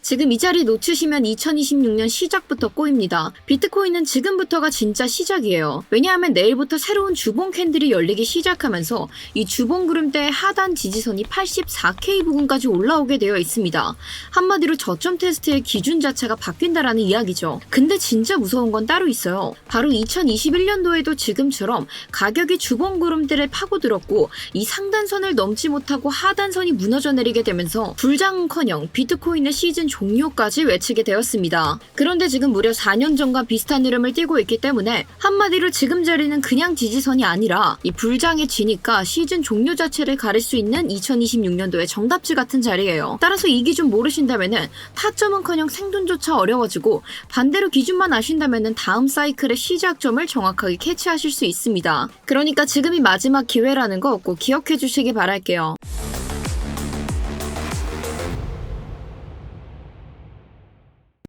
지금 이 자리 놓치시면 2026년 시작부터 꼬입니다. 비트코인은 지금부터가 진짜 시작이에요. 왜냐하면 내일부터 새로운 주봉 캔들이 열리기 시작하면서 이 주봉 구름대의 하단 지지선이 84K 부근까지 올라오게 되어 있습니다. 한마디로 저점 테스트의 기준 자체가 바뀐다라는 이야기죠. 근데 진짜 무서운 건 따로 있어요. 바로 2021년도에도 지금처럼 가격이 주봉 구름대를 파고들었고 이 상단선을 넘지 못하고 하단선이 무너져 내리게 되면서 불장은커녕 비트코인의 시즌 종료까지 외치게 되었습니다. 그런데 지금 무려 4년 전과 비슷한 흐름을 띠고 있기 때문에 한마디로 지금 자리는 그냥 지지선이 아니라 이 불장의 지니까 시즌 종료 자체를 가릴 수 있는 2026년도의 정답지 같은 자리예요. 따라서 이 기준 모르신다면은 타점은커녕 생존조차 어려워지고 반대로 기준만 아신다면은 다음 사이클의 시작점을 정확하게 캐치하실 수 있습니다. 그러니까 지금이 마지막 기회라는 거 꼭 기억해 주시기 바랄게요.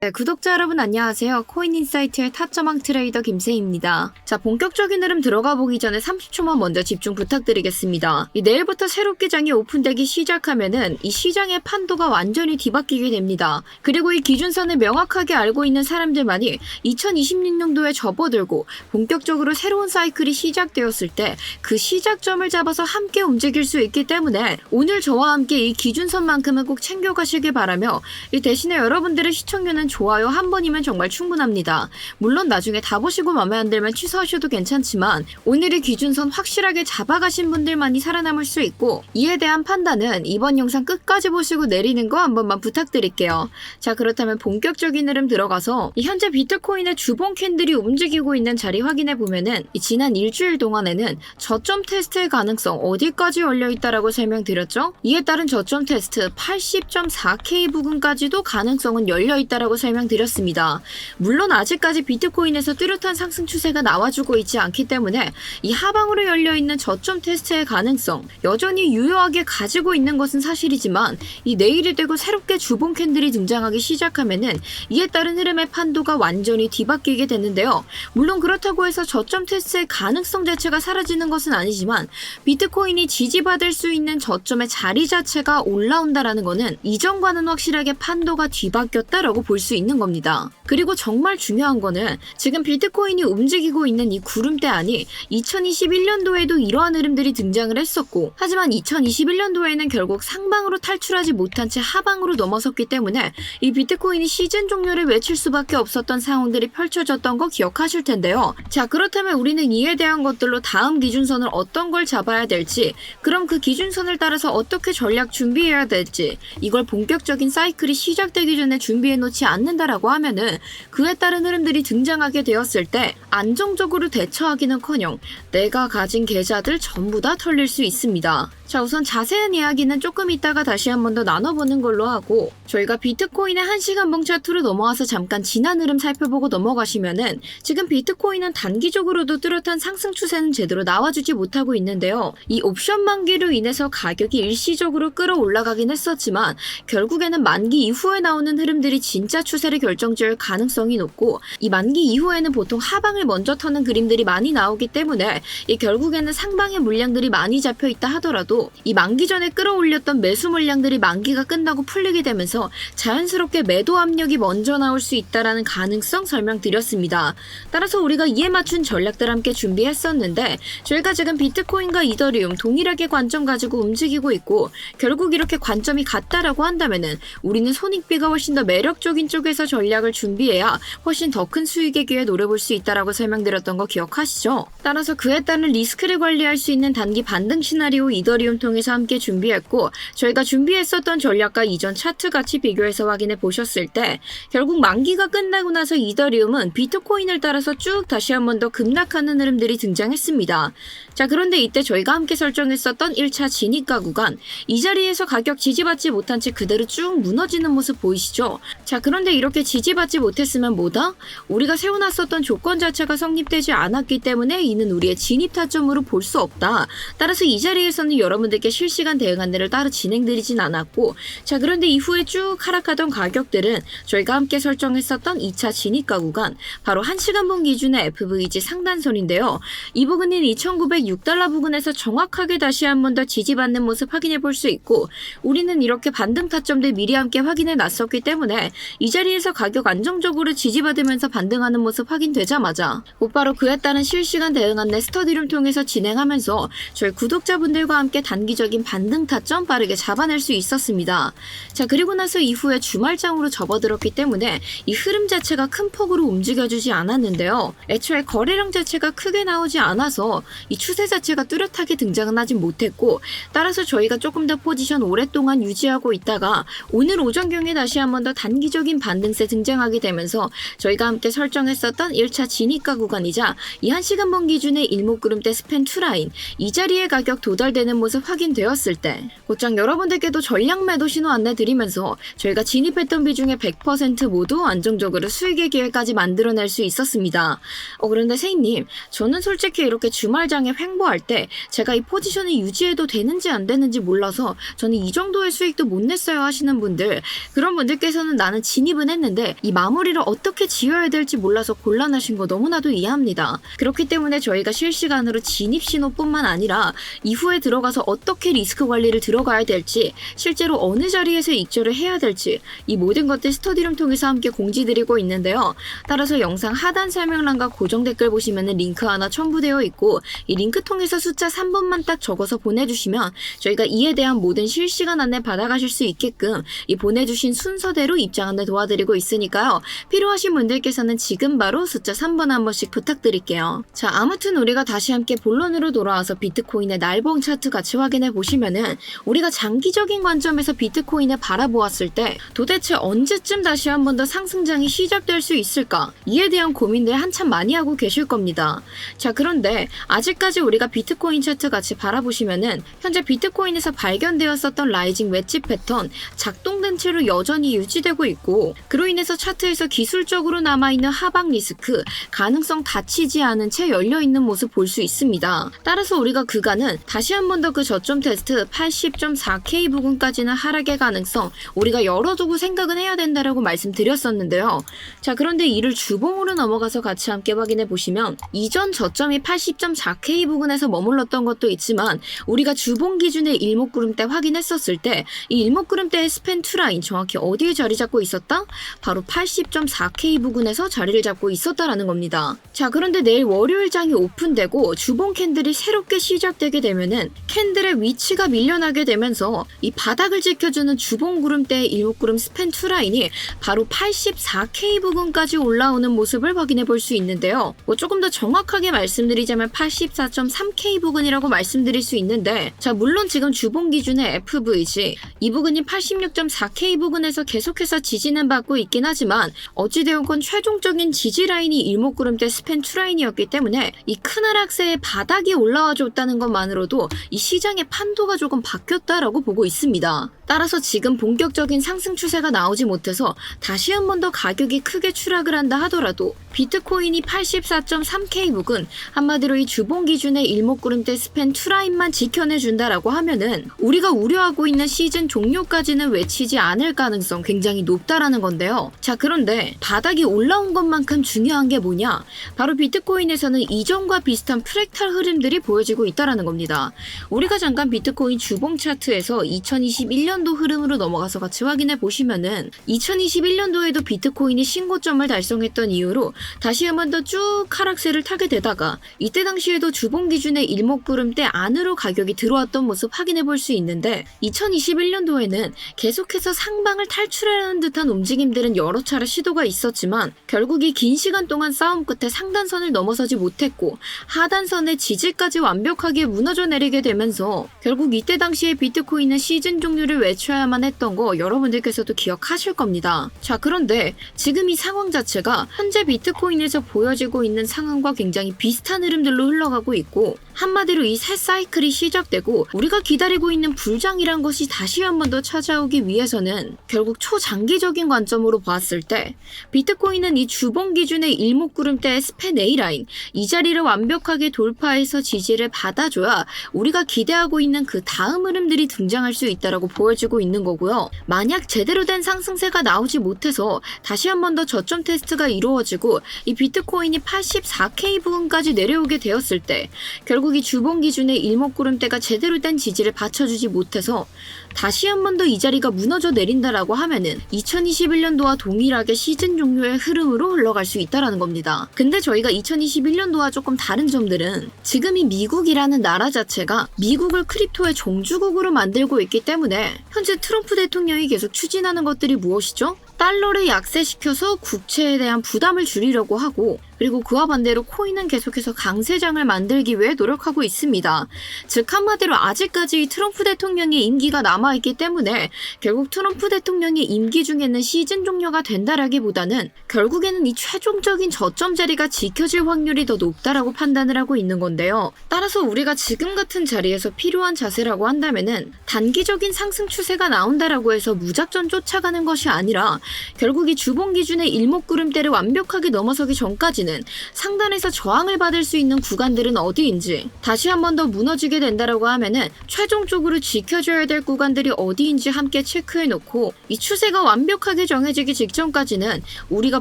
네, 구독자 여러분 안녕하세요. 코인인사이트의 타점왕 트레이더 김세희입니다. 자, 본격적인 흐름 들어가 보기 전에 30초만 먼저 집중 부탁드리겠습니다. 내일부터 새롭게 장이 오픈되기 시작하면은 이 시장의 판도가 완전히 뒤바뀌게 됩니다. 그리고 이 기준선을 명확하게 알고 있는 사람들만이 2026년도에 접어들고 본격적으로 새로운 사이클이 시작되었을 때 그 시작점을 잡아서 함께 움직일 수 있기 때문에 오늘 저와 함께 이 기준선만큼은 꼭 챙겨가시길 바라며 이 대신에 여러분들의 시청률은 좋아요 한 번이면 정말 충분합니다. 물론 나중에 다 보시고 마음에 안 들면 취소하셔도 괜찮지만 오늘의 기준선 확실하게 잡아가신 분들만이 살아남을 수 있고 이에 대한 판단은 이번 영상 끝까지 보시고 내리는 거 한 번만 부탁드릴게요. 자, 그렇다면 본격적인 흐름 들어가서 현재 비트코인의 주봉 캔들이 움직이고 있는 자리 확인해 보면은 지난 일주일 동안에는 저점 테스트의 가능성 어디까지 열려있다라고 설명드렸죠? 이에 따른 저점 테스트 80.4K 부근까지도 가능성은 열려있다라고 설명드렸습니다. 물론 아직까지 비트코인에서 뚜렷한 상승 추세가 나와주고 있지 않기 때문에 이 하방으로 열려있는 저점 테스트의 가능성 여전히 유효하게 가지고 있는 것은 사실이지만 이 내일이 되고 새롭게 주봉 캔들이 등장하기 시작하면은 이에 따른 흐름의 판도가 완전히 뒤바뀌게 되는데요. 물론 그렇다고 해서 저점 테스트의 가능성 자체가 사라지는 것은 아니지만 비트코인이 지지받을 수 있는 저점의 자리 자체가 올라온다라는 거는 이전과는 확실하게 판도가 뒤바뀌었다라고 볼 수 있는 겁니다. 그리고 정말 중요한 거는 지금 비트코인이 움직이고 있는 이 구름대 안이 2021년도에도 이러한 흐름들이 등장을 했었고 하지만 2021년도에는 결국 상방으로 탈출하지 못한 채 하방으로 넘어섰기 때문에 이 비트코인이 시즌 종료를 외칠 수밖에 없었던 상황들이 펼쳐졌던 거 기억하실 텐데요. 자, 그렇다면 우리는 이에 대한 것들로 다음 기준선을 어떤 걸 잡아야 될지 그럼 그 기준선을 따라서 어떻게 전략 준비해야 될지 이걸 본격적인 사이클이 시작되기 전에 준비해 놓지 않는다라고 하면은 그에 따른 흐름들이 등장하게 되었을 때 안정적으로 대처하기는커녕 내가 가진 계좌들 전부 다 털릴 수 있습니다. 자, 우선 자세한 이야기는 조금 이따가 다시 한 번 더 나눠보는 걸로 하고 저희가 비트코인의 1시간 봉 차트로 넘어와서 잠깐 지난 흐름 살펴보고 넘어가시면은 지금 비트코인은 단기적으로도 뚜렷한 상승 추세는 제대로 나와주지 못하고 있는데요. 이 옵션 만기로 인해서 가격이 일시적으로 끌어올라가긴 했었지만 결국에는 만기 이후에 나오는 흐름들이 진짜 추세를 결정지을 가능성이 높고 이 만기 이후에는 보통 하방을 먼저 터는 그림들이 많이 나오기 때문에 이 결국에는 상방의 물량들이 많이 잡혀있다 하더라도 이 만기 전에 끌어올렸던 매수 물량들이 만기가 끝나고 풀리게 되면서 자연스럽게 매도 압력이 먼저 나올 수 있다라는 가능성 설명드렸습니다. 따라서 우리가 이에 맞춘 전략들 함께 준비했었는데 저희가 지금 비트코인과 이더리움 동일하게 관점 가지고 움직이고 있고 결국 이렇게 관점이 같다라고 한다면은 우리는 손익비가 훨씬 더 매력적인 쪽에서 전략을 준비해야 훨씬 더 큰 수익의 기회 노려볼 수 있다라고 설명드렸던 거 기억하시죠? 따라서 그에 따른 리스크를 관리할 수 있는 단기 반등 시나리오 이더리움 통해서 함께 준비했고 저희가 준비했었던 전략과 이전 차트 같이 비교해서 확인해 보셨을 때 결국 만기가 끝나고 나서 이더리움은 비트코인을 따라서 쭉 다시 한 번 더 급락하는 흐름들이 등장했습니다. 자, 그런데 이때 저희가 함께 설정했었던 1차 진입가 구간 이 자리에서 가격 지지받지 못한 채 그대로 쭉 무너지는 모습 보이시죠? 자, 그런데 이렇게 지지받지 못했으면 뭐다? 우리가 세워놨었던 조건 자체가 성립되지 않았기 때문에 이는 우리의 진입 타점으로 볼 수 없다. 따라서 이 자리에서는 여러분 여러분들께 실시간 대응 안내를 따로 진행드리진 않았고, 자 그런데 이후에 쭉 하락하던 가격들은 저희가 함께 설정했었던 2차 진입가 구간, 바로 1시간봉 기준의 FVG 상단선인데요. 이 부근인 2,906달러 부근에서 정확하게 다시 한 번 더 지지받는 모습 확인해 볼 수 있고, 우리는 이렇게 반등 타점들 미리 함께 확인해 놨었기 때문에 이 자리에서 가격 안정적으로 지지받으면서 반등하는 모습 확인되자마자 곧바로 그에 따른 실시간 대응 안내 스터디룸 통해서 진행하면서 저희 구독자분들과 함께 단기적인 반등 타점 빠르게 잡아낼 수 있었습니다. 자 그리고 나서 이후에 주말장으로 접어들었기 때문에 이 흐름 자체가 큰 폭으로 움직여주지 않았는데요. 애초에 거래량 자체가 크게 나오지 않아서 이 추세 자체가 뚜렷하게 등장은 하지 못했고, 따라서 저희가 조금 더 포지션 오랫동안 유지하고 있다가 오늘 오전경에 다시 한 번 더 단기적인 반등세 등장하게 되면서 저희가 함께 설정했었던 1차 진입가 구간이자 이 1시간봉 기준의 일목구름대 스팬 2라인 이 자리에 가격 도달되는 모습 확인되었을 때 곧장 여러분들께도 전량 매도 신호 안내 드리면서 저희가 진입했던 비중의 100% 모두 안정적으로 수익의 기회까지 만들어낼 수 있었습니다. 그런데 세이님, 저는 솔직히 이렇게 주말장에 횡보할 때 제가 이 포지션을 유지해도 되는지 안 되는지 몰라서 저는 이 정도의 수익도 못 냈어요 하시는 분들, 그런 분들께서는 나는 진입은 했는데 이 마무리를 어떻게 지어야 될지 몰라서 곤란하신 거 너무나도 이해합니다. 그렇기 때문에 저희가 실시간으로 진입 신호뿐만 아니라 이후에 들어가서 어떻게 리스크 관리를 들어가야 될지, 실제로 어느 자리에서 익절을 해야 될지 이 모든 것들 스터디룸 통해서 함께 공지드리고 있는데요. 따라서 영상 하단 설명란과 고정 댓글 보시면 링크 하나 첨부되어 있고, 이 링크 통해서 숫자 3번만 딱 적어서 보내주시면 저희가 이에 대한 모든 실시간 안내 받아가실 수 있게끔 이 보내주신 순서대로 입장 안내 도와드리고 있으니까요. 필요하신 분들께서는 지금 바로 숫자 3번 한 번씩 부탁드릴게요. 자 아무튼 우리가 다시 함께 본론으로 돌아와서 비트코인의 날봉 차트 같이 확인해 보시면은, 우리가 장기적인 관점에서 비트코인을 바라보았을 때 도대체 언제쯤 다시 한 번 더 상승장이 시작될 수 있을까, 이에 대한 고민들 한참 많이 하고 계실 겁니다. 자 그런데 아직까지 우리가 비트코인 차트 같이 바라보시면은 현재 비트코인에서 발견되었었던 라이징 웨지 패턴 작동된 채로 여전히 유지되고 있고, 그로 인해서 차트에서 기술적으로 남아있는 하방 리스크 가능성 닫히지 않은 채 열려있는 모습 볼 수 있습니다. 따라서 우리가 그간은 다시 한 번 더 그 저점 테스트 80.4K 부근까지는 하락의 가능성 우리가 열어두고 생각은 해야 된다라고 말씀드렸었는데요. 자 그런데 이를 주봉으로 넘어가서 같이 함께 확인해 보시면, 이전 저점이 80.4K 부근에서 머물렀던 것도 있지만 우리가 주봉 기준의 일목구름대 확인했었을 때 이 일목구름대의 스팬 2라인 정확히 어디에 자리 잡고 있었다? 바로 80.4K 부근에서 자리를 잡고 있었다라는 겁니다. 자 그런데 내일 월요일장이 오픈되고 주봉 캔들이 새롭게 시작되게 되면은 캔들의 위치가 밀려나게 되면서 이 바닥을 지켜주는 주봉 구름대의 일목구름 스팬 2라인이 바로 84K 부근까지 올라오는 모습을 확인해 볼 수 있는데요. 조금 더 정확하게 말씀드리자면 84.3K 부근이라고 말씀드릴 수 있는데, 자 물론 지금 주봉 기준의 FVG 이 부근이 86.4K 부근에서 계속해서 지지는 받고 있긴 하지만 어찌되었건 최종적인 지지 라인이 일목구름대 스팬 2라인이었기 때문에 이 큰 하락세의 바닥이 올라와 줬다는 것만으로도 이 시장의 판도가 조금 바뀌었다라고 보고 있습니다. 따라서 지금 본격적인 상승 추세가 나오지 못해서 다시 한 번 더 가격이 크게 추락을 한다 하더라도 비트코인이 84.3K 부근, 한마디로 이 주봉 기준의 일목구름대 스팬 2라인만 지켜내준다라고 하면은 우리가 우려하고 있는 시즌 종료까지는 외치지 않을 가능성 굉장히 높다라는 건데요. 자 그런데 바닥이 올라온 것만큼 중요한 게 뭐냐, 바로 비트코인에서는 이전과 비슷한 프랙탈 흐름들이 보여지고 있다라는 겁니다. 우리가 잠깐 비트코인 주봉 차트에서 2021년도 흐름으로 넘어가서 같이 확인해 보시면은 2021년도에도 비트코인이 신고점을 달성했던 이후로 다시 한 번 더 쭉 하락세를 타게 되다가 이때 당시에도 주봉 기준의 일목구름대 안으로 가격이 들어왔던 모습 확인해 볼 수 있는데, 2021년도에는 계속해서 상방을 탈출하는 듯한 움직임들은 여러 차례 시도가 있었지만 결국 이 긴 시간 동안 싸움 끝에 상단선을 넘어서지 못했고 하단선의 지지까지 완벽하게 무너져 내리게 되면서 결국 이때 당시에 비트코인은 시즌 종료를 외쳐야만 했던 거 여러분들께서도 기억하실 겁니다. 자 그런데 지금 이 상황 자체가 현재 비트 비트코인에서 보여지고 있는 상황과 굉장히 비슷한 흐름들로 흘러가고 있고, 한마디로 이 새 사이클이 시작되고 우리가 기다리고 있는 불장이란 것이 다시 한 번 더 찾아오기 위해서는 결국 초장기적인 관점으로 봤을 때 비트코인은 이 주봉 기준의 일목구름대의 스팬 A라인, 이 자리를 완벽하게 돌파해서 지지를 받아줘야 우리가 기대하고 있는 그 다음 흐름들이 등장할 수 있다라고 보여지고 있는 거고요. 만약 제대로 된 상승세가 나오지 못해서 다시 한 번 더 저점 테스트가 이루어지고 이 비트코인이 84K 부근까지 내려오게 되었을 때 결국 이 주봉 기준의 일목구름대가 제대로 된 지지를 받쳐주지 못해서 다시 한 번 더 이 자리가 무너져 내린다라고 하면은 2021년도와 동일하게 시즌 종료의 흐름으로 흘러갈 수 있다라는 겁니다. 근데 저희가 2021년도와 조금 다른 점들은 지금 이 미국이라는 나라 자체가 미국을 크립토의 종주국으로 만들고 있기 때문에 현재 트럼프 대통령이 계속 추진하는 것들이 무엇이죠? 달러를 약세시켜서 국채에 대한 부담을 줄이려고 하고, 그리고 그와 반대로 코인은 계속해서 강세장을 만들기 위해 노력하고 있습니다. 즉 한마디로 아직까지 이 트럼프 대통령의 임기가 남아있기 때문에 결국 트럼프 대통령의 임기 중에는 시즌 종료가 된다라기보다는 결국에는 이 최종적인 저점 자리가 지켜질 확률이 더 높다라고 판단을 하고 있는 건데요. 따라서 우리가 지금 같은 자리에서 필요한 자세라고 한다면은 단기적인 상승 추세가 나온다라고 해서 무작정 쫓아가는 것이 아니라 결국 이 주봉 기준의 일목구름대를 완벽하게 넘어서기 전까지는 상단에서 저항을 받을 수 있는 구간들은 어디인지, 다시 한 번 더 무너지게 된다라고 하면은 최종적으로 지켜줘야 될 구간들이 어디인지 함께 체크해놓고 이 추세가 완벽하게 정해지기 직전까지는 우리가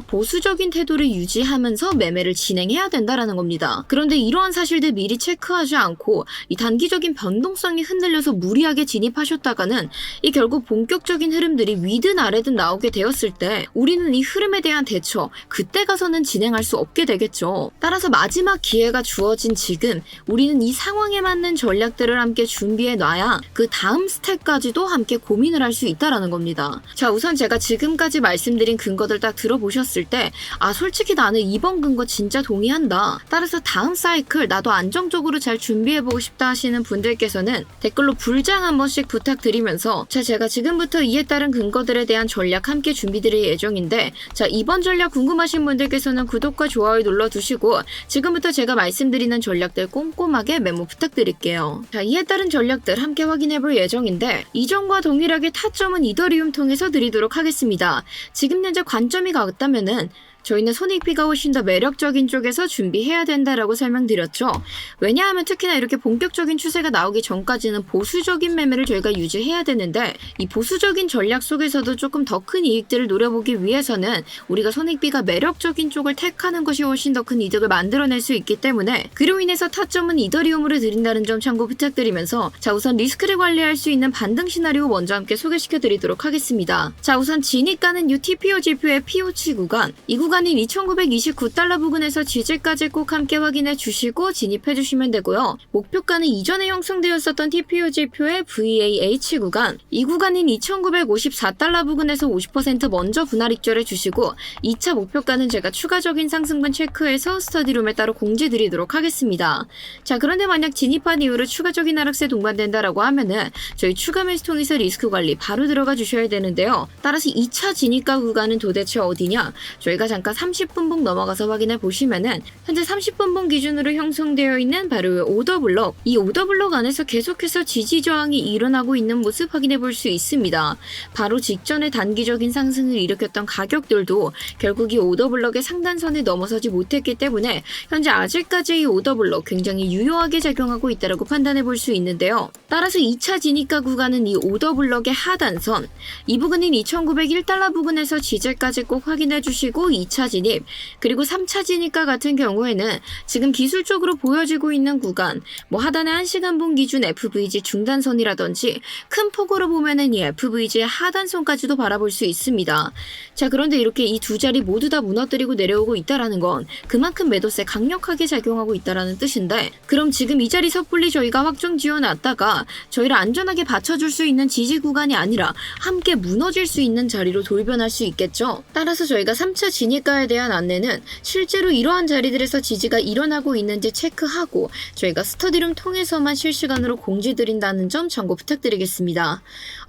보수적인 태도를 유지하면서 매매를 진행해야 된다라는 겁니다. 그런데 이러한 사실들 미리 체크하지 않고 이 단기적인 변동성이 흔들려서 무리하게 진입하셨다가는 이 결국 본격적인 흐름들이 위든 아래든 나오게 되었을 때 우리는 이 흐름에 대한 대처, 그때 가서는 진행할 수 없게 되겠죠. 따라서 마지막 기회가 주어진 지금 우리는 이 상황에 맞는 전략들을 함께 준비해 놔야 그 다음 스텝까지도 함께 고민을 할 수 있다라는 겁니다. 자, 우선 제가 지금까지 말씀드린 근거들 딱 들어보셨을 때 솔직히 나는 이번 근거 진짜 동의한다. 따라서 다음 사이클 나도 안정적으로 잘 준비해보고 싶다 하시는 분들께서는 댓글로 불장 한 번씩 부탁드리면서 제가 지금부터 이에 따른 근거들에 대한 전략 함께 준비드릴 예정인데, 자, 이번 전략 궁금하신 분들께서는 구독과 좋아요 눌러두시고 지금부터 제가 말씀드리는 전략들 꼼꼼하게 메모 부탁드릴게요. 자, 이에 따른 전략들 함께 확인해볼 예정인데, 이전과 동일하게 타점은 이더리움 통해서 드리도록 하겠습니다. 지금 현재 관점이 같다면은 저희는 손익비가 훨씬 더 매력적인 쪽에서 준비해야 된다라고 설명드렸죠. 왜냐하면 특히나 이렇게 본격적인 추세가 나오기 전까지는 보수적인 매매를 저희가 유지해야 되는데, 이 보수적인 전략 속에서도 조금 더 큰 이익들을 노려보기 위해서는 우리가 손익비가 매력적인 쪽을 택하는 것이 훨씬 더 큰 이득을 만들어낼 수 있기 때문에, 그로 인해서 타점은 이더리움으로 드린다는 점 참고 부탁드리면서, 자, 우선 리스크를 관리할 수 있는 반등 시나리오 먼저 함께 소개시켜 드리도록 하겠습니다. 자, 우선 진입가는 UTPO 지표의 PO치 구간, 이 구간인 2,929달러 부근에서 지지까지 꼭 함께 확인해 주시고 진입해 주시면 되고요. 목표가는 이전에 형성되었었던 TPO 지표의 VAH 구간, 이 구간인 2,954달러 부근에서 50% 먼저 분할 익절해 주시고 2차 목표가는 제가 추가적인 상승분 체크해서 스터디룸에 따로 공지 드리도록 하겠습니다. 자, 그런데 만약 진입한 이후로 추가적인 하락세 동반된다라고 하면은 저희 추가 매수 통해서 리스크 관리 바로 들어가 주셔야 되는데요. 따라서 2차 진입가 구간은 도대체 어디냐? 저희가 잠깐 30분봉 넘어가서 확인해 보시면은 현재 30분봉 기준으로 형성되어 있는 바로 오더블럭, 이 오더블럭 안에서 계속해서 지지 저항이 일어나고 있는 모습 확인해 볼 수 있습니다. 바로 직전에 단기적인 상승을 일으켰던 가격들도 결국 이 오더블럭의 상단선을 넘어서지 못했기 때문에 현재 아직까지 이 오더블럭 굉장히 유효하게 작용하고 있다고 판단해 볼 수 있는데요. 따라서 2차 진입가 구간은 이 오더블럭의 하단선, 이 부근인 2,901달러 부근에서 지지까지 꼭 확인해 주시고 2차 진입, 그리고 3차 진입과 같은 경우에는 지금 기술적으로 보여지고 있는 구간, 뭐 하단의 1시간봉 기준 FVG 중단선이라든지 큰 폭으로 보면은 이 FVG의 하단선까지도 바라볼 수 있습니다. 자, 그런데 이렇게 이 두 자리 모두 다 무너뜨리고 내려오고 있다라는 건 그만큼 매도세 강력하게 작용하고 있다라는 뜻인데, 그럼 지금 이 자리 섣불리 저희가 확정 지어놨다가 저희를 안전하게 받쳐줄 수 있는 지지 구간이 아니라 함께 무너질 수 있는 자리로 돌변할 수 있겠죠. 따라서 저희가 3차 진입 진입가에 대한 안내는 실제로 이러한 자리들에서 지지가 일어나고 있는지 체크하고 저희가 스터디룸 통해서만 실시간으로 공지드린다는 점 참고 부탁드리겠습니다.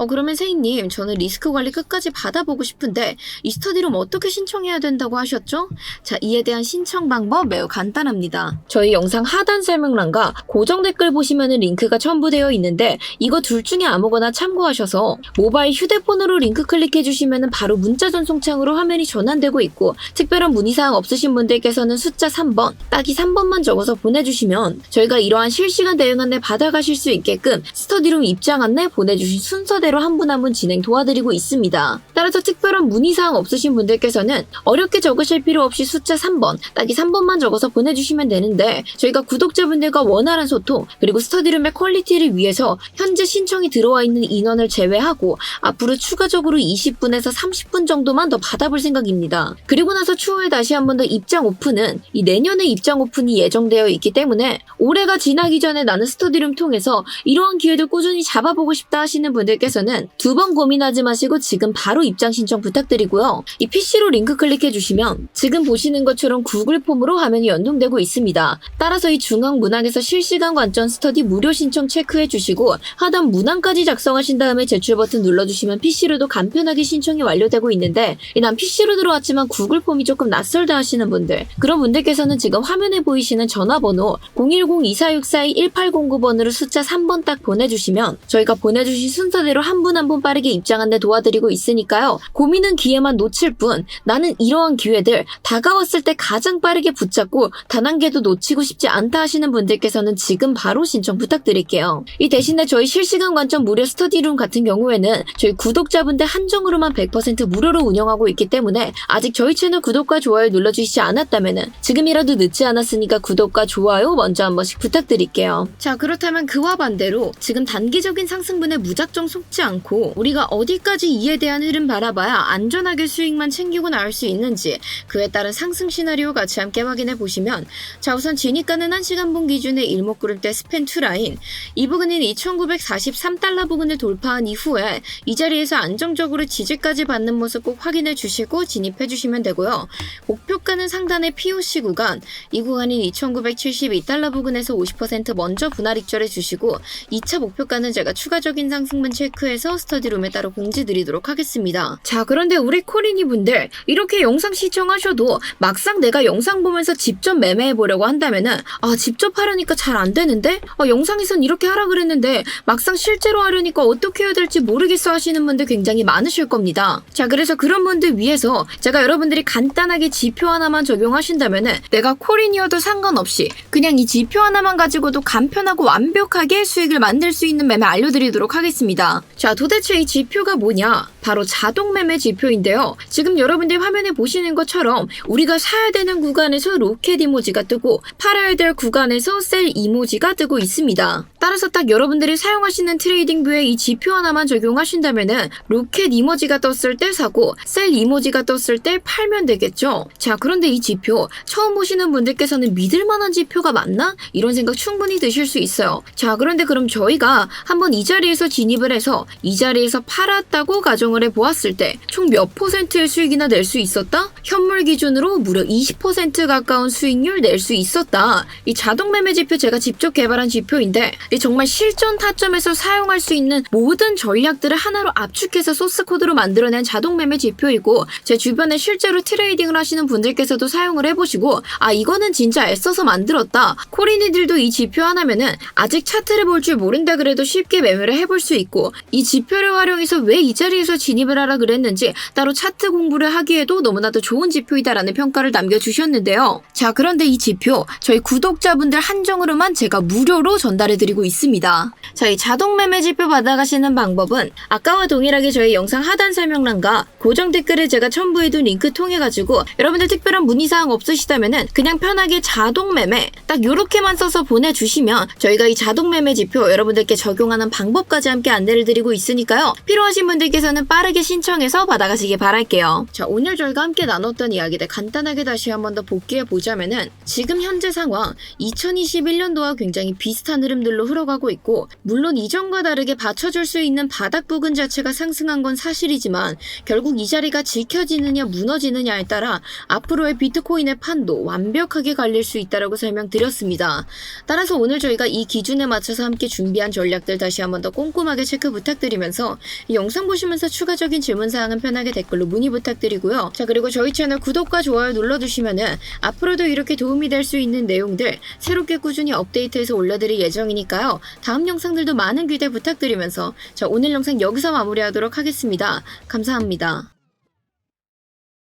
그러면 세희님, 저는 리스크 관리 끝까지 받아보고 싶은데 이 스터디룸 어떻게 신청해야 된다고 하셨죠? 자, 이에 대한 신청 방법 매우 간단합니다. 저희 영상 하단 설명란과 고정 댓글 보시면은 링크가 첨부되어 있는데 이거 둘 중에 아무거나 참고하셔서 모바일 휴대폰으로 링크 클릭해 주시면은 바로 문자 전송창으로 화면이 전환되고 있고, 특별한 문의사항 없으신 분들께서는 숫자 3번, 딱이 3번만 적어서 보내주시면 저희가 이러한 실시간 대응 안내 받아가실 수 있게끔 스터디룸 입장 안내 보내주신 순서대로 한 분 한 분 진행 도와드리고 있습니다. 따라서 특별한 문의사항 없으신 분들께서는 어렵게 적으실 필요 없이 숫자 3번, 딱이 3번만 적어서 보내주시면 되는데, 저희가 구독자분들과 원활한 소통 그리고 스터디룸의 퀄리티를 위해서 현재 신청이 들어와 있는 인원을 제외하고 앞으로 추가적으로 20분에서 30분 정도만 더 받아볼 생각입니다. 그리고 나서 추후에 다시 한 번 더 입장 오픈은 이 내년에 입장 오픈이 예정되어 있기 때문에 올해가 지나기 전에 나는 스터디룸 통해서 이러한 기회를 꾸준히 잡아보고 싶다 하시는 분들께서는 두 번 고민하지 마시고 지금 바로 입장 신청 부탁드리고요. 이 PC로 링크 클릭해 주시면 지금 보시는 것처럼 구글 폼으로 화면이 연동되고 있습니다. 따라서 이 중앙 문항에서 실시간 관전 스터디 무료 신청 체크해 주시고 하단 문항까지 작성하신 다음에 제출 버튼 눌러주시면 PC로도 간편하게 신청이 완료되고 있는데, 난 PC로 들어왔지만 구글 폼이 조금 낯설다 하시는 분들, 그런 분들께서는 지금 화면에 보이시는 전화번호 010-2464-1809번으로 숫자 3번 딱 보내주시면 저희가 보내주신 순서대로 한 분 한 분 빠르게 입장 안내 도와드리고 있으니까요. 고민은 기회만 놓칠 뿐 나는 이러한 기회들 다가왔을 때 가장 빠르게 붙잡고 단 한 개도 놓치고 싶지 않다 하시는 분들께서는 지금 바로 신청 부탁드릴게요. 이 대신에 저희 실시간 관점 무료 스터디룸 같은 경우에는 저희 구독자분들 한정으로만 100% 무료로 운영하고 있기 때문에 아직 저희 채널 구독과 좋아요 눌러주시지 않았다면은 지금이라도 늦지 않았으니까 구독과 좋아요 먼저 한 번씩 부탁드릴게요. 자, 그렇다면 그와 반대로 지금 단기적인 상승분에 무작정 속지 않고 우리가 어디까지 이에 대한 흐름 바라봐야 안전하게 수익만 챙기고 나올 수 있는지, 그에 따른 상승 시나리오 같이 함께 확인해 보시면, 자, 우선 진입가는 1시간분 기준의 일목그룹대 스팬2 라인, 이 부근인 2,943달러 부근을 돌파한 이후에 이 자리에서 안정적으로 지지까지 받는 모습 꼭 확인해 주시고 진입해 주시면 되고요. 목표가는 상단의 POC 구간, 이 구간인 2,972달러 부근에서 50% 먼저 분할 익절해 주시고 2차 목표가는 제가 추가적인 상승분 체크해서 스터디룸에 따로 공지 드리도록 하겠습니다. 자, 그런데 우리 코리니 분들, 이렇게 영상 시청하셔도 막상 내가 영상 보면서 직접 매매해 보려고 한다면은 직접 하려니까 잘 안 되는데, 영상에선 이렇게 하라 그랬는데 막상 실제로 하려니까 어떻게 해야 될지 모르겠어 하시는 분들 굉장히 많으실 겁니다. 자, 그래서 그런 분들 위해서 제가 여러분들이 간단하게 지표 하나만 적용하신다면은 내가 코린이어도 상관없이 그냥 이 지표 하나만 가지고도 간편하고 완벽하게 수익을 만들 수 있는 매매 알려드리도록 하겠습니다. 자, 도대체 이 지표가 뭐냐? 바로 자동 매매 지표인데요. 지금 여러분들 화면에 보시는 것처럼 우리가 사야 되는 구간에서 로켓 이모지가 뜨고 팔아야 될 구간에서 셀 이모지가 뜨고 있습니다. 따라서 딱 여러분들이 사용하시는 트레이딩 뷰에 이 지표 하나만 적용하신다면은 로켓 이모지가 떴을 때 사고 셀 이모지가 떴을 때 팔면 되겠죠. 자, 그런데 이 지표 처음 보시는 분들께서는 믿을 만한 지표가 맞나? 이런 생각 충분히 드실 수 있어요. 자, 그런데 그럼 저희가 한번 이 자리에서 진입을 해서 이 자리에서 팔았다고 가정을 해보았을 때 총 몇 퍼센트의 수익이나 낼 수 있었다? 현물 기준으로 무려 20% 가까운 수익률 낼 수 있었다. 이 자동 매매 지표 제가 직접 개발한 지표인데 정말 실전 타점에서 사용할 수 있는 모든 전략들을 하나로 압축해서 소스 코드로 만들어낸 자동 매매 지표이고, 제 주변에 실제로 트레이딩을 하시는 분들께서도 사용을 해보시고 이거는 진짜 애써서 만들었다, 코리니들도 이 지표 하나면은 아직 차트를 볼 줄 모른다 그래도 쉽게 매매를 해볼 수 있고, 이 지표를 활용해서 왜 이 자리에서 진입을 하라 그랬는지 따로 차트 공부를 하기에도 너무나도 좋은 지표이다라는 평가를 남겨주셨는데요. 자, 그런데 이 지표 저희 구독자분들 한정으로만 제가 무료로 전달해드리고 있습니다. 저희 자동 매매 지표 받아가시는 방법은 아까와 동일하게 저희 영상 하단 설명란과 고정 댓글에 제가 첨부해둔 링크 통해가지고 여러분들 특별한 문의사항 없으시다면은 그냥 편하게 자동 매매 딱 요렇게만 써서 보내주시면 저희가 이 자동 매매 지표 여러분들께 적용하는 방법까지 함께 안내를 드리고 있으니까요. 필요하신 분들께서는 빠르게 신청해서 받아가시길 바랄게요. 자, 오늘 저희가 함께 나눴던 이야기들 간단하게 다시 한번 더 복귀해보자면은 지금 현재 상황 2021년도와 굉장히 비슷한 흐름들로 흘러가고 있고, 물론 이전과 다르게 받쳐줄 수 있는 바닥 부근 자체가 상승한 건 사실이지만 결국 이 자리가 지켜지느냐 무너지느냐에 따라 앞으로의 비트코인의 판도 완벽하게 갈릴 수 있다라고 설명드렸습니다. 따라서 오늘 저희가 이 기준에 맞춰서 함께 준비한 전략들 다시 한번 더 꼼꼼하게 체크 부탁드리면서 이 영상 보시면서 추가적인 질문사항은 편하게 댓글로 문의 부탁드리고요. 자, 그리고 저희 채널 구독과 좋아요 눌러주시면은 앞으로도 이렇게 도움이 될 수 있는 내용들 새롭게 꾸준히 업데이트해서 올려드릴 예정이니까요. 다음 영상들도 많은 기대 부탁드리면서 자, 오늘 영상 여기서 마무리하도록 하겠습니다. 감사합니다.